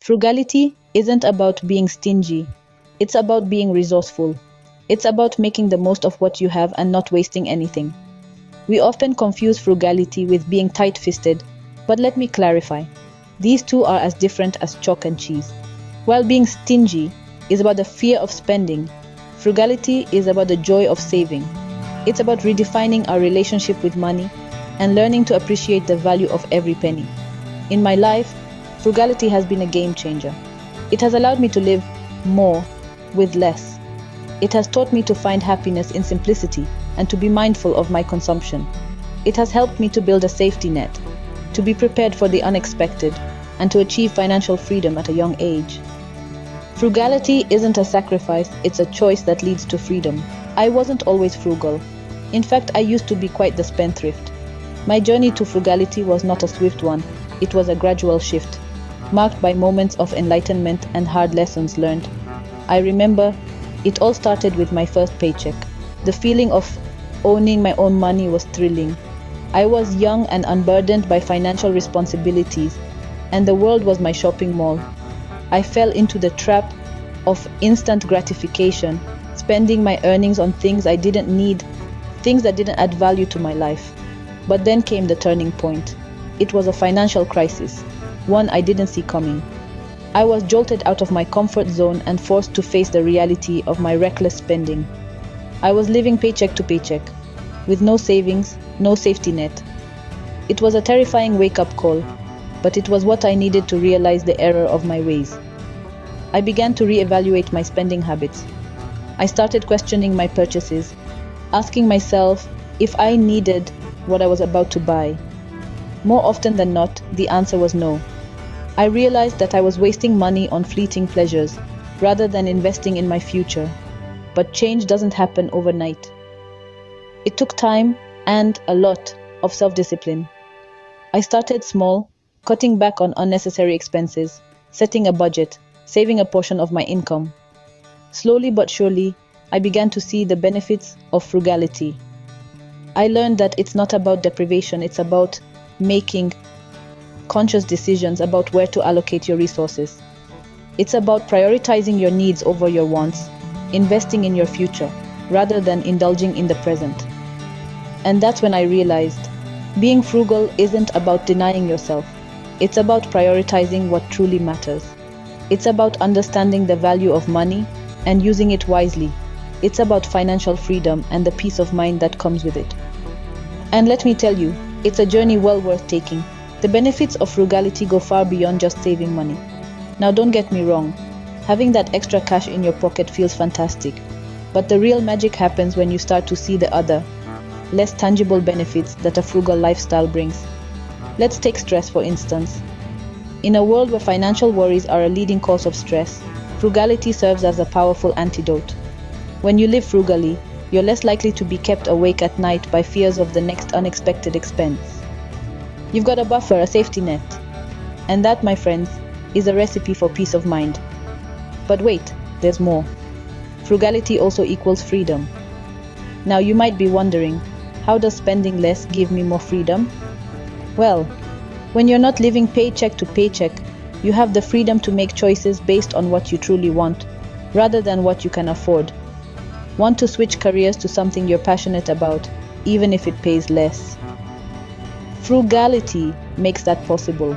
Frugality isn't about being stingy, it's about being resourceful. It's about making the most of what you have and not wasting anything. We often confuse frugality with being tight fisted, but let me clarify. These two are as different as chalk and cheese. While being stingy is about the fear of spending, frugality is about the joy of saving. It's about redefining our relationship with money and learning to appreciate the value of every penny. In my life, frugality has been a game changer. It has allowed me to live more with less. It has taught me to find happiness in simplicity and to be mindful of my consumption. It has helped me to build a safety net, to be prepared for the unexpected, and to achieve financial freedom at a young age. Frugality isn't a sacrifice, it's a choice that leads to freedom. I wasn't always frugal. In fact, I used to be quite the spendthrift. My journey to frugality was not a swift one, it was a gradual shift, marked by moments of enlightenment and hard lessons learned. I remember it all started with my first paycheck. The feeling of owning my own money was thrilling. I was young and unburdened by financial responsibilities, and the world was my shopping mall. I fell into the trap of instant gratification, spending my earnings on things I didn't need, things that didn't add value to my life. But then came the turning point. It was a financial crisis, one I didn't see coming. I was jolted out of my comfort zone and forced to face the reality of my reckless spending. I was living paycheck to paycheck, with no savings, no safety net. It was a terrifying wake-up call, but it was what I needed to realize the error of my ways. I began to reevaluate my spending habits. I started questioning my purchases, asking myself if I needed what I was about to buy. More often than not, the answer was no. I realized that I was wasting money on fleeting pleasures rather than investing in my future. But change doesn't happen overnight. It took time and a lot of self-discipline. I started small, cutting back on unnecessary expenses, setting a budget, saving a portion of my income. Slowly but surely, I began to see the benefits of frugality. I learned that it's not about deprivation, it's about making conscious decisions about where to allocate your resources. It's about prioritizing your needs over your wants, investing in your future, rather than indulging in the present. And that's when I realized, being frugal isn't about denying yourself. It's about prioritizing what truly matters. It's about understanding the value of money and using it wisely. It's about financial freedom and the peace of mind that comes with it. And let me tell you, it's a journey well worth taking. The benefits of frugality go far beyond just saving money. Now don't get me wrong, having that extra cash in your pocket feels fantastic. But the real magic happens when you start to see the other, less tangible benefits that a frugal lifestyle brings. Let's take stress for instance. In a world where financial worries are a leading cause of stress, frugality serves as a powerful antidote. When you live frugally, you're less likely to be kept awake at night by fears of the next unexpected expense. You've got a buffer, a safety net. And that, my friends, is a recipe for peace of mind. But wait, there's more. Frugality also equals freedom. Now you might be wondering, how does spending less give me more freedom? Well, when you're not living paycheck to paycheck, you have the freedom to make choices based on what you truly want, rather than what you can afford. Want to switch careers to something you're passionate about, even if it pays less. Frugality makes that possible.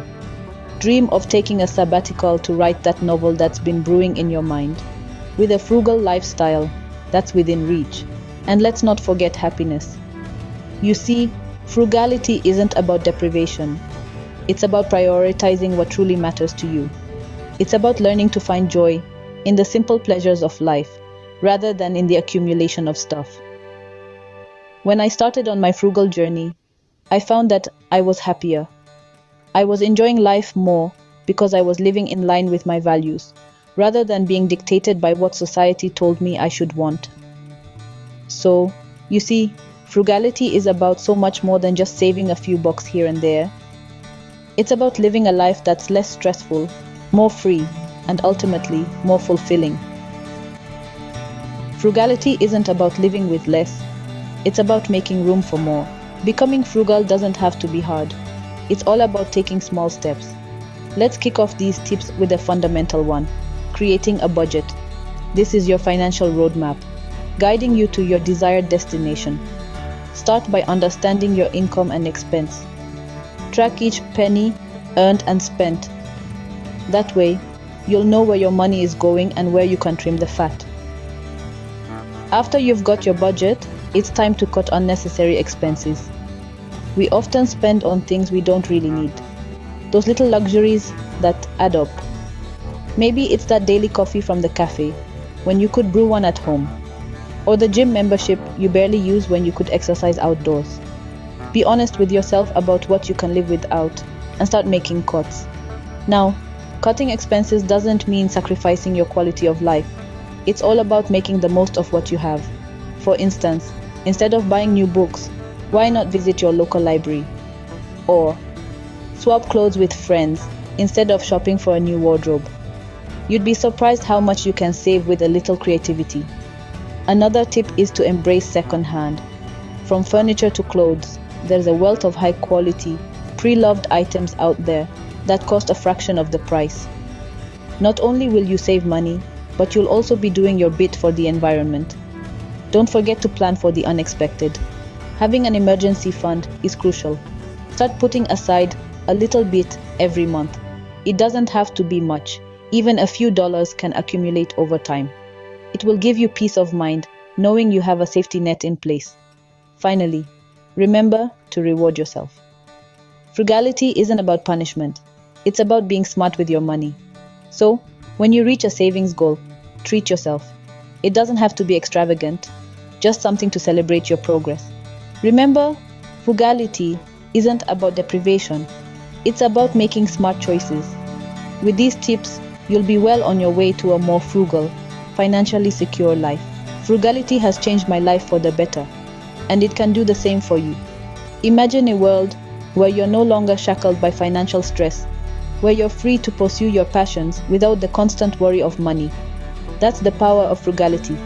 Dream of taking a sabbatical to write that novel that's been brewing in your mind. With a frugal lifestyle that's within reach. And let's not forget happiness. You see, frugality isn't about deprivation. It's about prioritizing what truly matters to you. It's about learning to find joy in the simple pleasures of life, rather than in the accumulation of stuff. When I started on my frugal journey, I found that I was happier. I was enjoying life more because I was living in line with my values, rather than being dictated by what society told me I should want. So, you see, frugality is about so much more than just saving a few bucks here and there. It's about living a life that's less stressful, more free, and ultimately more fulfilling. Frugality isn't about living with less, it's about making room for more. Becoming frugal doesn't have to be hard. It's all about taking small steps. Let's kick off these tips with a fundamental one: creating a budget. This is your financial roadmap, guiding you to your desired destination. Start by understanding your income and expense. Track each penny earned and spent. That way, you'll know where your money is going and where you can trim the fat. After you've got your budget, it's time to cut unnecessary expenses. We often spend on things we don't really need. Those little luxuries that add up. Maybe it's that daily coffee from the cafe, when you could brew one at home. Or the gym membership you barely use when you could exercise outdoors. Be honest with yourself about what you can live without, and start making cuts. Now, cutting expenses doesn't mean sacrificing your quality of life. It's all about making the most of what you have. For instance, instead of buying new books, why not visit your local library? Or swap clothes with friends instead of shopping for a new wardrobe. You'd be surprised how much you can save with a little creativity. Another tip is to embrace second-hand. From furniture to clothes, there's a wealth of high-quality, pre-loved items out there that cost a fraction of the price. Not only will you save money, but you'll also be doing your bit for the environment. Don't forget to plan for the unexpected. Having an emergency fund is crucial. Start putting aside a little bit every month. It doesn't have to be much. Even a few dollars can accumulate over time. It will give you peace of mind, knowing you have a safety net in place. Finally, remember to reward yourself. Frugality isn't about punishment. It's about being smart with your money. So, when you reach a savings goal, treat yourself. It doesn't have to be extravagant, just something to celebrate your progress. Remember, frugality isn't about deprivation. It's about making smart choices. With these tips, you'll be well on your way to a more frugal, financially secure life. Frugality has changed my life for the better, and it can do the same for you. Imagine a world where you're no longer shackled by financial stress, where you're free to pursue your passions without the constant worry of money. That's the power of frugality.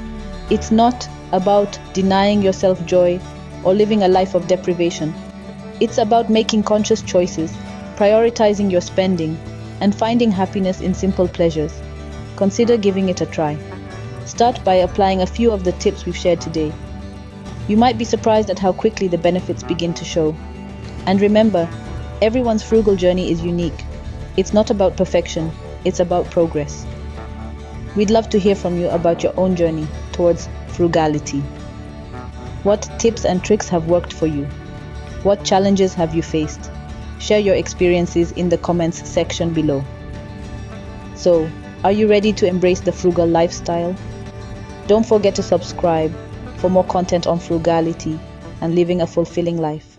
It's not about denying yourself joy or living a life of deprivation. It's about making conscious choices, prioritizing your spending, and finding happiness in simple pleasures. Consider giving it a try. Start by applying a few of the tips we've shared today. You might be surprised at how quickly the benefits begin to show. And remember, everyone's frugal journey is unique. It's not about perfection, it's about progress. We'd love to hear from you about your own journey towards frugality. What tips and tricks have worked for you? What challenges have you faced? Share your experiences in the comments section below. So, are you ready to embrace the frugal lifestyle? Don't forget to subscribe for more content on frugality and living a fulfilling life.